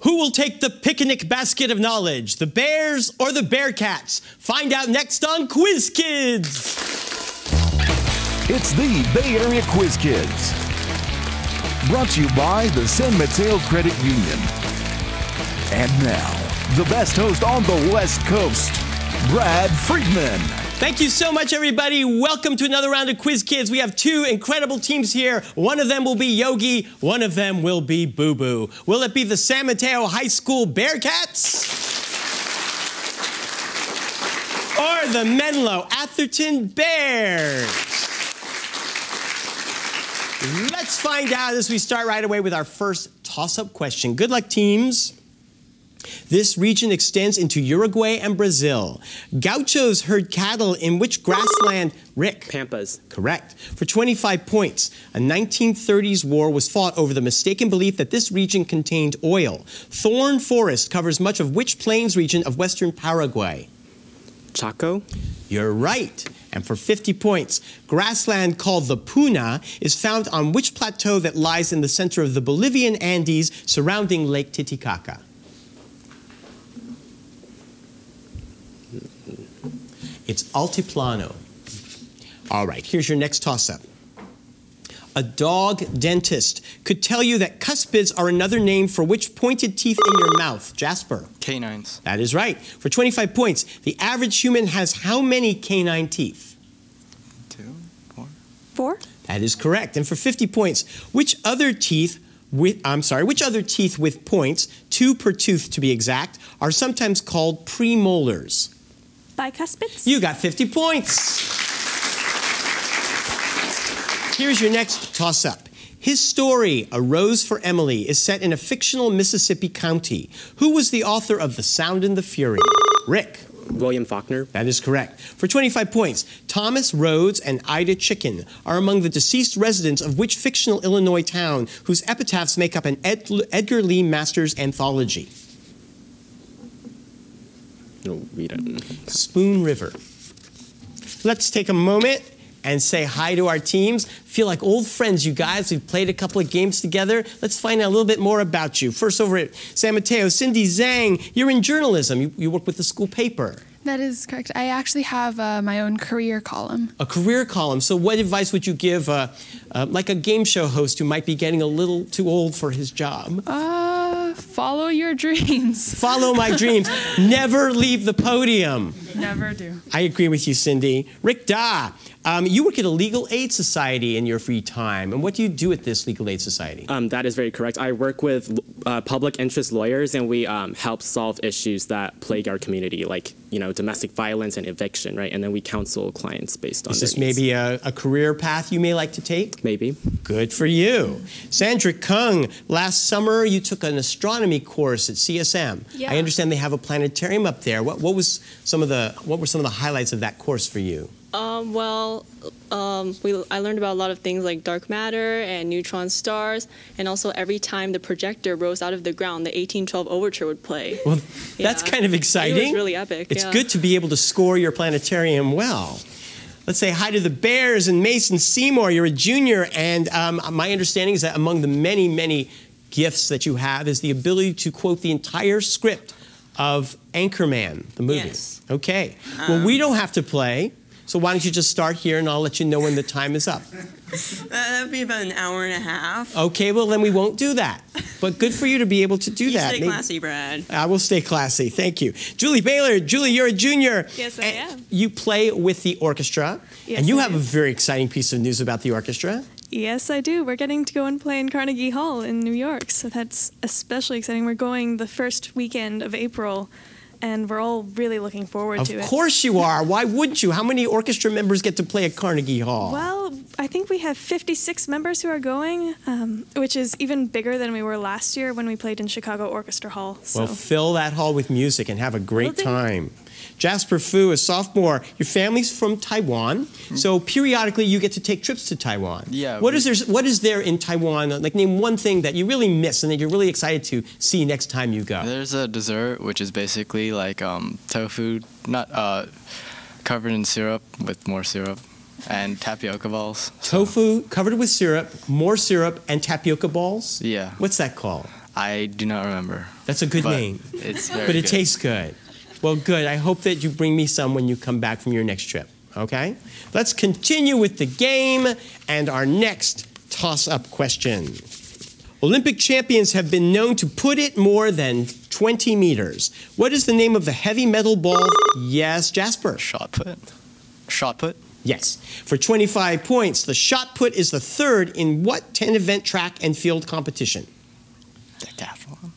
Who will take the picnic basket of knowledge, the Bears or the Bearcats? Find out next on Quiz Kids. It's the Bay Area Quiz Kids. Brought to you by the San Mateo Credit Union. And now, the best host on the West Coast, Brad Friedman. Thank you so much, everybody. Welcome to another round of Quiz Kids. We have two incredible teams here. One of them will be Yogi. One of them will be Boo Boo. Will it be the San Mateo High School Bearcats? Or the Menlo Atherton Bears? Let's find out as we start right away with our first toss-up question. Good luck, teams. This region extends into Uruguay and Brazil. Gauchos herd cattle in which grassland? Rick? Pampas. Correct. For 25 points, a 1930s war was fought over the mistaken belief that this region contained oil. Thorn forest covers much of which plains region of western Paraguay? Chaco. You're right. And for 50 points, grassland called the Puna is found on which plateau that lies in the center of the Bolivian Andes surrounding Lake Titicaca? It's Altiplano. All right, here's your next toss-up. A dog dentist could tell you that cuspids are another name for which pointed teeth in your mouth? Jasper? Canines. That is right. For 25 points, the average human has how many canine teeth? 2, 4. 4? That is correct. And for 50 points, which other teeth with points, 2 per tooth to be exact, are sometimes called premolars? Bicuspids? You got 50 points. Here's your next toss-up. His story, A Rose for Emily, is set in a fictional Mississippi county. Who was the author of The Sound and the Fury? Rick? William Faulkner. That is correct. For 25 points, Thomas Rhodes and Ida Chicken are among the deceased residents of which fictional Illinois town whose epitaphs make up an Edgar Lee Masters anthology? No, we don't. Spoon River. Let's take a moment and say hi to our teams. Feel like old friends, you guys. We've played a couple of games together. Let's find out a little bit more about you. First, over at San Mateo, Cindy Zhang, you're in journalism. You work with the school paper. That is correct. I actually have my own career column. A career column. So what advice would you give like a game show host who might be getting a little too old for his job? Follow your dreams. Follow my dreams. Never leave the podium. Never do. I agree with you, Cindy. Rick Da, you work at a legal aid society in your free time. And what do you do at this legal aid society? That is very correct. I work with public interest lawyers, and we help solve issues that plague our community, like domestic violence and eviction, right? And then we counsel clients based on. Is this their needs. maybe a career path you may like to take? Maybe. Good for you. Sandra Kung, last summer you took an astronomy course at CSM. Yeah. I understand they have a planetarium up there. What were some of the highlights of that course for you? I learned about a lot of things like dark matter and neutron stars, and also every time the projector rose out of the ground, the 1812 overture would play. Well, that's kind of exciting. It was really epic. It's good to be able to score your planetarium well. Let's say hi to the Bears and Mason Seymour. You're a junior, and my understanding is that among the many, many gifts that you have is the ability to quote the entire script of Anchorman, the movie. Yes. Okay. Well, we don't have to play. So why don't you just start here, and I'll let you know when the time is up. That would be about an hour and a half. Okay, well, then we won't do that. But good for you to be able to do that. Stay classy, Brad. I will stay classy. Thank you. Julie Baylor. Julie, you're a junior. Yes, I am. You play with the orchestra. Yes, and you I have do. a very exciting piece of news about the orchestra. Yes, I do. We're getting to go and play in Carnegie Hall in New York, so that's especially exciting. We're going the first weekend of April, and we're all really looking forward to it. Of course you are. Why wouldn't you? How many orchestra members get to play at Carnegie Hall? Well, I think we have 56 members who are going, which is even bigger than we were last year when we played in Chicago Orchestra Hall. So. Well, fill that hall with music and have a great time. Jasper Fu, a sophomore. Your family's from Taiwan, so periodically you get to take trips to Taiwan. Yeah. What is there in Taiwan? Like, name one thing that you really miss and that you're really excited to see next time you go. There's a dessert which is basically like tofu, not covered in syrup with more syrup, and tapioca balls. Tofu covered with syrup, more syrup, and tapioca balls? Yeah. What's that called? I do not remember. That's a good But name. It's very But it good. tastes good. Well, good. I hope that you bring me some when you come back from your next trip, okay? Let's continue with the game and our next toss-up question. Olympic champions have been known to put it more than 20 meters. What is the name of the heavy metal ball? Yes, Jasper. Shot put. Shot put. Yes. For 25 points, the shot put is the third in what 10-event track and field competition? Decathlon.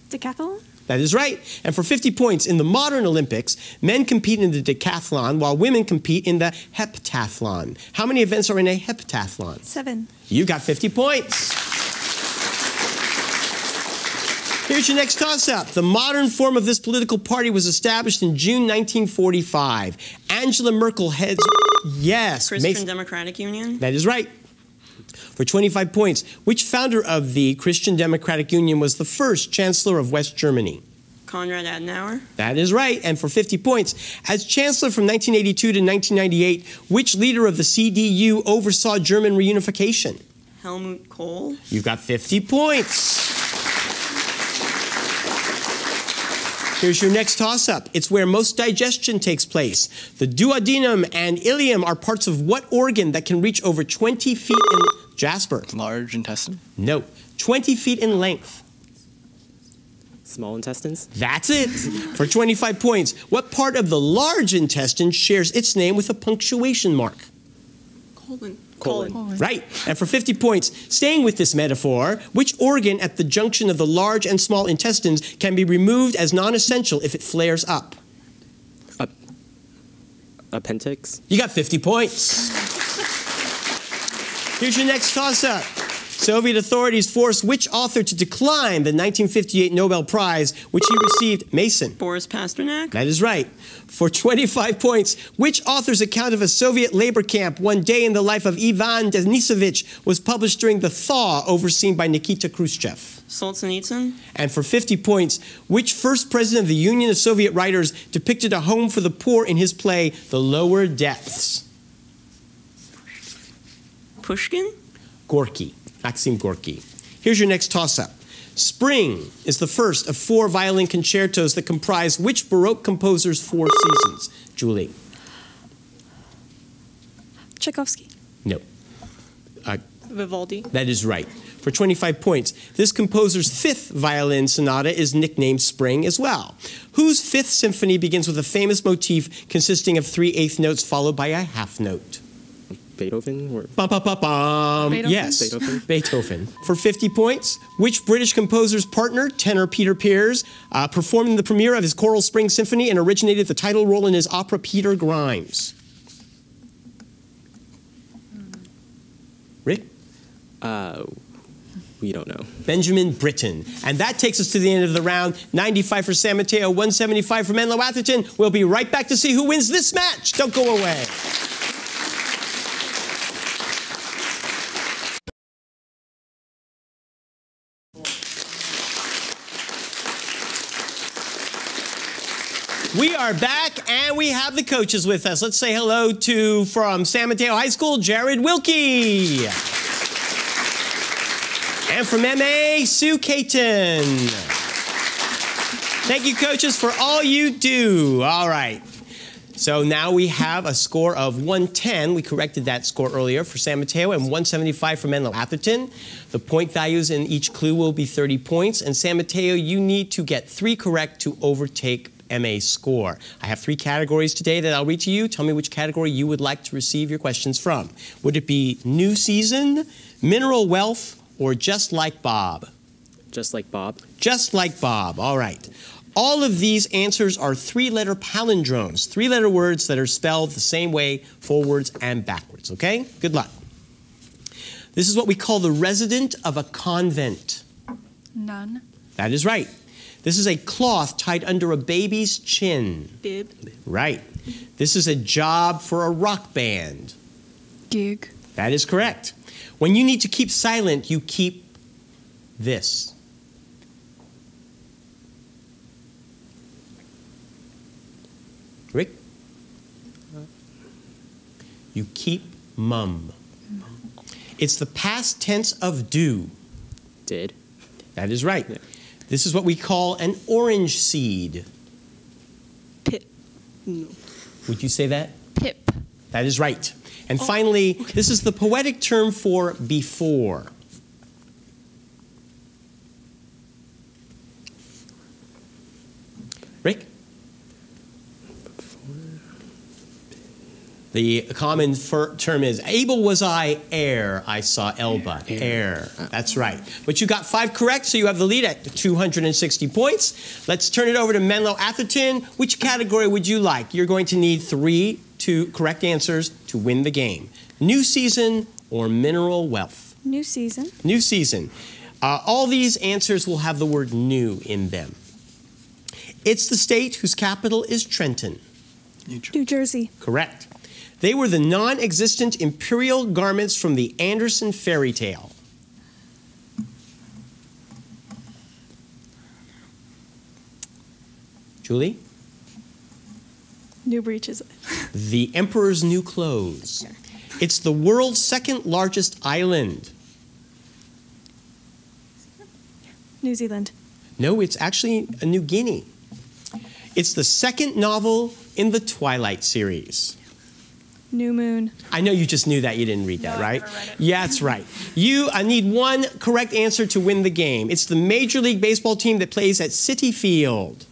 Decathlon? That is right. And for 50 points, in the modern Olympics, men compete in the decathlon while women compete in the heptathlon. How many events are in a heptathlon? 7. You got 50 points. Here's your next toss-up. The modern form of this political party was established in June 1945. Angela Merkel heads... Yes. Christian Democratic Union. That is right. For 25 points, which founder of the Christian Democratic Union was the first Chancellor of West Germany? Konrad Adenauer. That is right. And for 50 points, as Chancellor from 1982 to 1998, which leader of the CDU oversaw German reunification? Helmut Kohl. You've got 50 points. Here's your next toss-up. It's where most digestion takes place. The duodenum and ileum are parts of what organ that can reach over 20 feet in... Jasper. Large intestine. No. 20 feet in length. Small intestines? That's it. For 25 points, what part of the large intestine shares its name with a punctuation mark? Colon. Right. And for 50 points, staying with this metaphor, which organ at the junction of the large and small intestines can be removed as non-essential if it flares up? Appendix? You got 50 points. Here's your next toss-up. Soviet authorities forced which author to decline the 1958 Nobel Prize, which he received? Mason. Boris Pasternak. That is right. For 25 points, which author's account of a Soviet labor camp, One Day in the Life of Ivan Denisovich, was published during the thaw overseen by Nikita Khrushchev? Solzhenitsyn. And for 50 points, which first president of the Union of Soviet Writers depicted a home for the poor in his play, The Lower Depths? Pushkin. Gorky. Maxim Gorky. Here's your next toss-up. Spring is the first of 4 violin concertos that comprise which Baroque composer's 4 seasons? Julie. Tchaikovsky. No. Vivaldi. That is right. For 25 points, this composer's 5th violin sonata is nicknamed Spring as well. Whose 5th symphony begins with a famous motif consisting of 3/8 notes followed by a half note? Beethoven? Or Bum, bum, bum, bum. Beethoven? Yes, Beethoven. Beethoven. For 50 points, which British composer's partner, tenor Peter Pears, performed in the premiere of his Coral Spring Symphony and originated the title role in his opera Peter Grimes? Rick? we don't know. Benjamin Britten. And that takes us to the end of the round. 95 for San Mateo, 175 for Menlo Atherton. We'll be right back to see who wins this match. Don't go away. We are back, and we have the coaches with us. Let's say hello to, from San Mateo High School, Jared Wilkie. And from MA, Sue Caton. Thank you, coaches, for all you do. All right. So now we have a score of 110. We corrected that score earlier for San Mateo, and 175 for Menlo Atherton. The point values in each clue will be 30 points. And San Mateo, you need to get 3 correct to overtake MA's score. I have 3 categories today that I'll read to you. Tell me which category you would like to receive your questions from. Would it be new season, mineral wealth, or just like Bob? Just like Bob. Just like Bob. All right. All of these answers are 3-letter palindromes, 3-letter words that are spelled the same way forwards and backwards, okay? Good luck. This is what we call the resident of a convent. None. That is right. This is a cloth tied under a baby's chin. Bib. Right. This is a job for a rock band. Gig. That is correct. When you need to keep silent, you keep this. Rick? You keep mum. It's the past tense of do. Did. That is right. This is what we call an orange seed. Pip. No. Would you say that? Pip. That is right. And finally, this is the poetic term for before. Rick? The common term is, able was I ere I saw Elba. Ere. That's right. But you got 5 correct, so you have the lead at 260 points. Let's turn it over to Menlo Atherton. Which category would you like? You're going to need 3 correct answers to win the game. New season or mineral wealth? New season. New season. All these answers will have the word new in them. It's the state whose capital is Trenton. New Jersey. Correct. They were the non-existent imperial garments from the Andersen fairy tale. Julie? New breeches. The emperor's new clothes. It's the world's second largest island. New Zealand. No, it's actually a New Guinea. It's the second novel in the Twilight series. New Moon. I know you just knew that. You didn't read that, right? I never read it. Yeah, that's right. You need 1 correct answer to win the game. It's the Major League Baseball team that plays at Citi Field.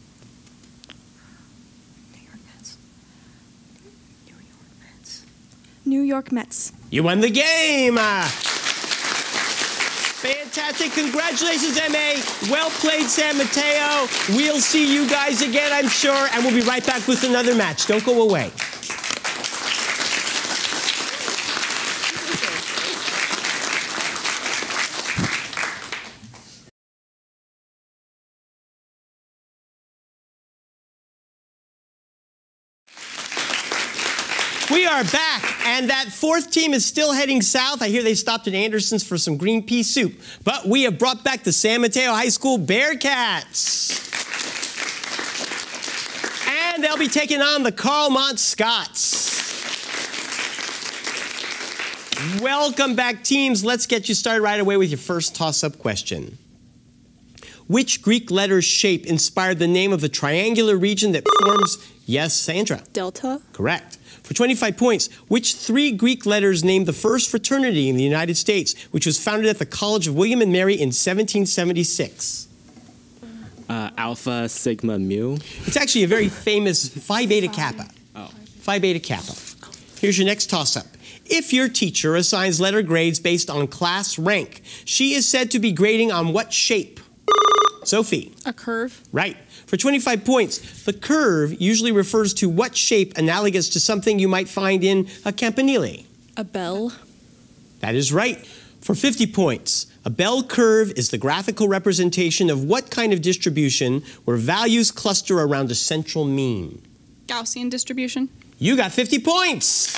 New York Mets. You won the game. Fantastic. Congratulations, MA. Well played, San Mateo. We'll see you guys again, I'm sure, and we'll be right back with another match. Don't go away. We are back, and that 4th team is still heading south. I hear they stopped at Anderson's for some green pea soup. But we have brought back the San Mateo High School Bearcats. And they'll be taking on the Carlmont Scots. Welcome back, teams. Let's get you started right away with your first toss-up question. Which Greek letter shape inspired the name of the triangular region that forms, yes, Sandra? Delta. Correct. For 25 points, which 3 Greek letters named the first fraternity in the United States, which was founded at the College of William and Mary in 1776? Alpha, Sigma, Mu. It's actually a very famous Phi Beta Kappa. Oh. Phi Beta Kappa. Here's your next toss-up. If your teacher assigns letter grades based on class rank, she is said to be grading on what shape? Sophie. A curve. Right. For 25 points, the curve usually refers to what shape analogous to something you might find in a campanile? A bell. That is right. For 50 points, a bell curve is the graphical representation of what kind of distribution where values cluster around a central mean? Gaussian distribution. You got 50 points.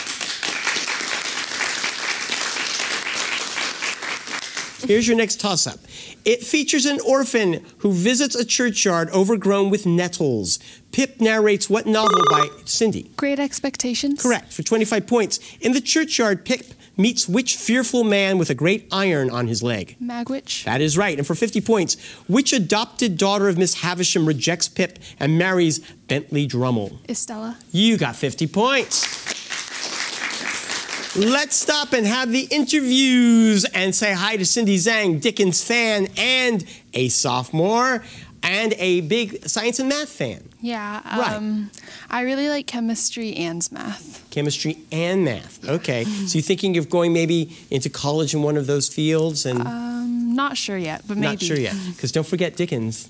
Here's your next toss-up. It features an orphan who visits a churchyard overgrown with nettles. Pip narrates what novel by Cindy? Great Expectations. Correct. For 25 points. In the churchyard, Pip meets which fearful man with a great iron on his leg? Magwitch. That is right. And for 50 points, which adopted daughter of Miss Havisham rejects Pip and marries Bentley Drummle? Estella. You got 50 points. Let's stop and have the interviews and say hi to Cindy Zhang, Dickens fan and a sophomore and a big science and math fan. Yeah. Right. I really like chemistry and math. Chemistry and math. Okay. So you're thinking of going maybe into college in one of those fields? And Not sure yet, but maybe. Not sure yet. Because don't forget Dickens.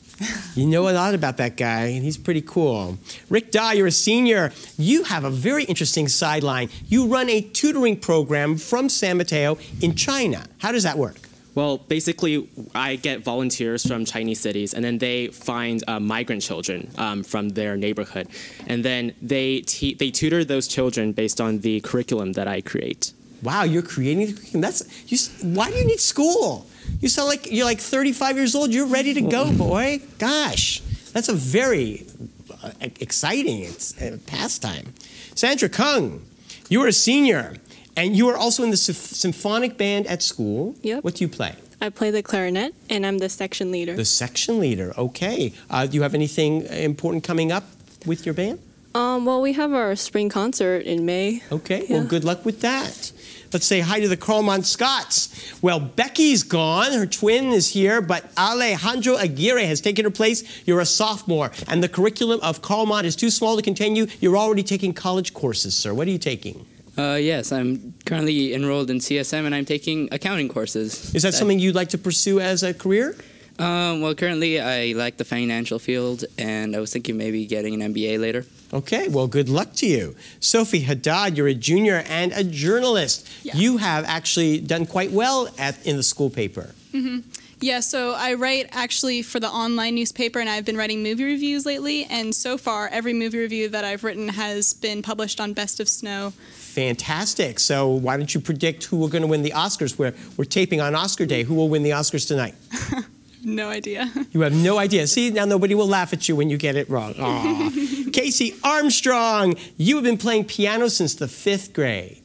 You know a lot about that guy, and he's pretty cool. Rick Daw, you're a senior. You have a very interesting sideline. You run a tutoring program from San Mateo in China. How does that work? Well, basically, I get volunteers from Chinese cities, and then they find migrant children from their neighborhood, and then they tutor those children based on the curriculum that I create. Wow, you're creating the curriculum. Why do you need school? You sound like you're like 35 years old. You're ready to go, boy. Gosh, that's a very exciting pastime. Sandra Kung, you are a senior. And you are also in the symphonic band at school. Yep. What do you play? I play the clarinet, and I'm the section leader. The section leader, okay. Do you have anything important coming up with your band? Well, we have our spring concert in May. Okay, Yeah. well, good luck with that. Let's say hi to the Carlmont Scots. Well, Becky's gone. Her twin is here, but Alejandro Aguirre has taken her place. You're a sophomore, and the curriculum of Carlmont is too small to contain you. You're already taking college courses, sir. What are you taking? Yes, I'm currently enrolled in CSM, and I'm taking accounting courses. Is that something you'd like to pursue as a career? Well, currently I like the financial field, and I was thinking maybe getting an MBA later. Okay, well, good luck to you. Sophie Haddad, you're a junior and a journalist. Yeah. You have actually done quite well in the school paper. Yeah, so I write actually for the online newspaper, and I've been writing movie reviews lately, and so far every movie review that I've written has been published on Best of Snow. Fantastic. So why don't you predict who are going to win the Oscars? We're taping on Oscar Day. Who will win the Oscars tonight? No idea. You have no idea. See, now nobody will laugh at you when you get it wrong. Aw. Casey Armstrong, you have been playing piano since the 5th grade.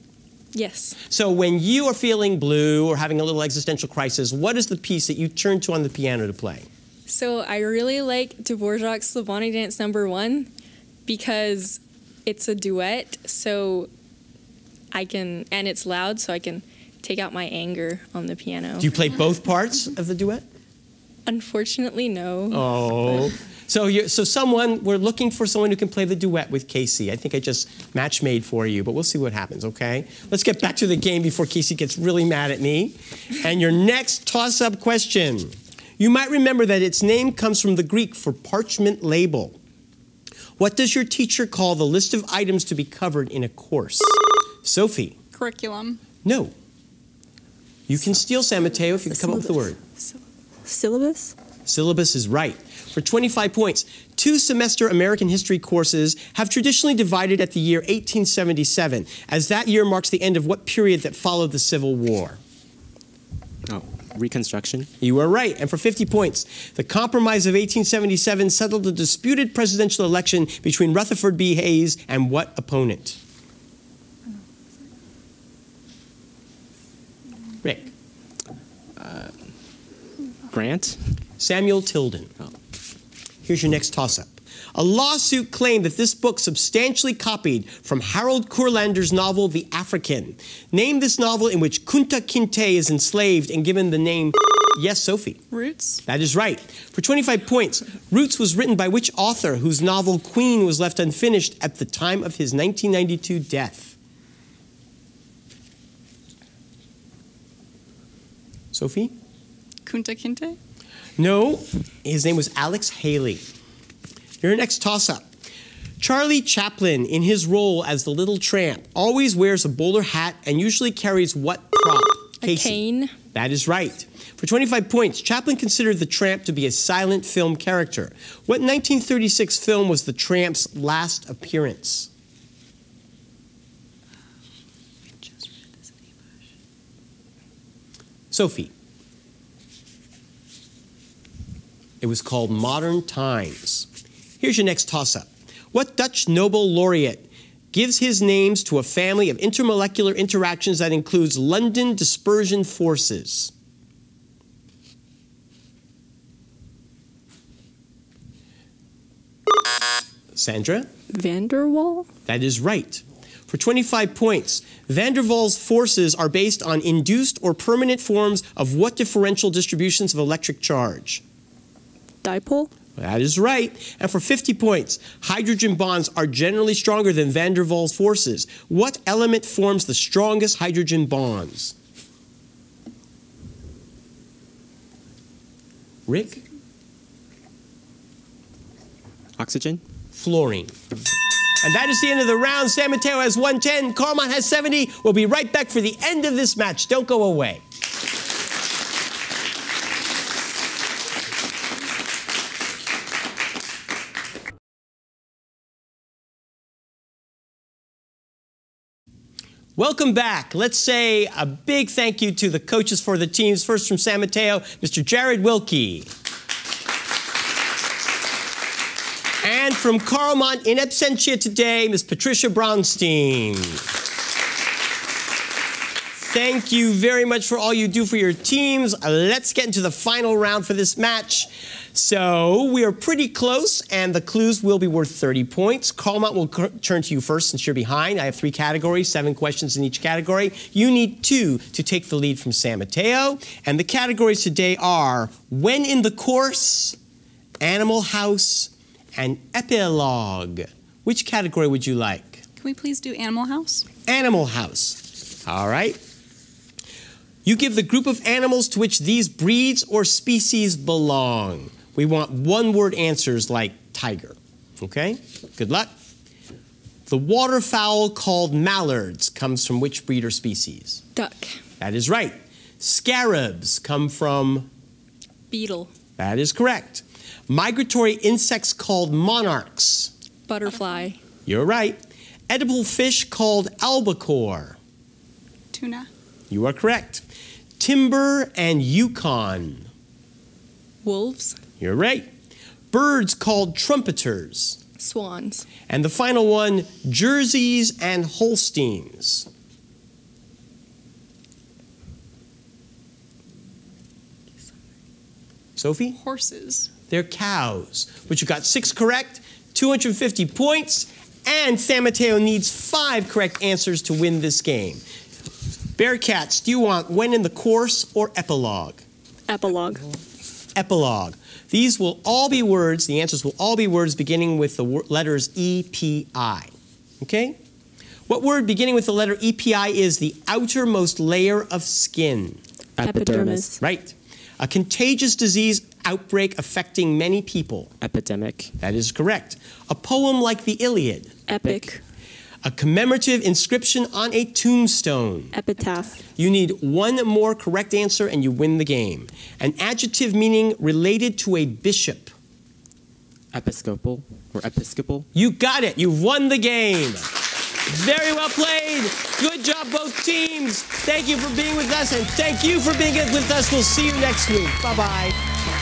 Yes. So when you are feeling blue or having a little existential crisis, what is the piece that you turn to on the piano to play? So I really like Dvorak's Slavonic Dance No. 1 because it's a duet, so and it's loud, so I can take out my anger on the piano. Do you play both parts of the duet? Unfortunately, no. Oh. So we're looking for someone who can play the duet with Casey. I think I just match made for you, but we'll see what happens, okay? Let's get back to the game before Casey gets really mad at me. And your next toss-up question. You might remember that its name comes from the Greek for parchment label. What does your teacher call the list of items to be covered in a course? Sophie? Curriculum. No. You can steal San Mateo if you can come up with the word. Syllabus? Syllabus is right. For 25 points, 2-semester American history courses have traditionally divided at the year 1877, as that year marks the end of what period that followed the Civil War? Oh, Reconstruction. You are right. And for 50 points, the Compromise of 1877 settled the disputed presidential election between Rutherford B. Hayes and what opponent? Rick. Grant? Samuel Tilden. Oh. Here's your next toss-up. A lawsuit claimed that this book substantially copied from Harold Kurlander's novel, The African. Name this novel in which Kunta Kinte is enslaved and given the name... Yes, Sophie. Roots. That is right. For 25 points, Roots was written by which author whose novel Queen was left unfinished at the time of his 1992 death? Sophie? Kunta Kinte. No, his name was Alex Haley. Your next toss-up. Charlie Chaplin, in his role as the Little Tramp, always wears a bowler hat and usually carries what prop? A cane. That is right. For 25 points, Chaplin considered the Tramp to be a silent film character. What 1936 film was the Tramp's last appearance? Sophie. It was called Modern Times. Here's your next toss-up. What Dutch Nobel laureate gives his names to a family of intermolecular interactions that includes London dispersion forces? Sandra? Van der Waal? That is right. For 25 points, Van der Waals forces are based on induced or permanent forms of what differential distributions of electric charge? Dipole? That is right. And for 50 points, hydrogen bonds are generally stronger than Van der Waals forces. What element forms the strongest hydrogen bonds? Rick? Oxygen? Fluorine. And that is the end of the round. San Mateo has 110. Carmont has 70. We'll be right back for the end of this match. Don't go away. Welcome back. Let's say a big thank you to the coaches for the teams. First from San Mateo, Mr. Jared Wilkie. And from Carlmont in absentia today, Ms. Patricia Brownstein. Thank you very much for all you do for your teams. Let's get into the final round for this match. So we are pretty close, and the clues will be worth 30 points. Carlmont will turn to you first since you're behind. I have 3 categories, 7 questions in each category. You need 2 to take the lead from San Mateo. And the categories today are When in the Course, Animal House, and Epilogue. Which category would you like? Can we please do Animal House? Animal House. All right. You give the group of animals to which these breeds or species belong. We want one-word answers like tiger. Okay? Good luck. The waterfowl called mallards comes from which breed or species? Duck. That is right. Scarabs come from? Beetle. That is correct. Migratory insects called monarchs. Butterfly. You're right. Edible fish called albacore. Tuna. You are correct. Timber and Yukon. Wolves. You're right. Birds called trumpeters. Swans. And the final one, Jerseys and Holsteins. Sophie? Horses. They're cows. But you got 6 correct, 250 points, and San Mateo needs 5 correct answers to win this game. Bearcats, do you want When in the Course or Epilogue? Epilogue. Epilogue. These will all be words, the answers will all be words beginning with the letters E-P-I. Okay? What word beginning with the letter E-P-I is the outermost layer of skin? Epidermis. Right. A contagious disease outbreak affecting many people? Epidemic. That is correct. A poem like the Iliad? Epic. A commemorative inscription on a tombstone? Epitaph. You need 1 more correct answer and you win the game. An adjective meaning related to a bishop? Episcopal or episcopal. You got it. You've won the game. Very well played. Good job, both teams. Thank you for being with us, and thank you for being with us. We'll see you next week. Bye-bye.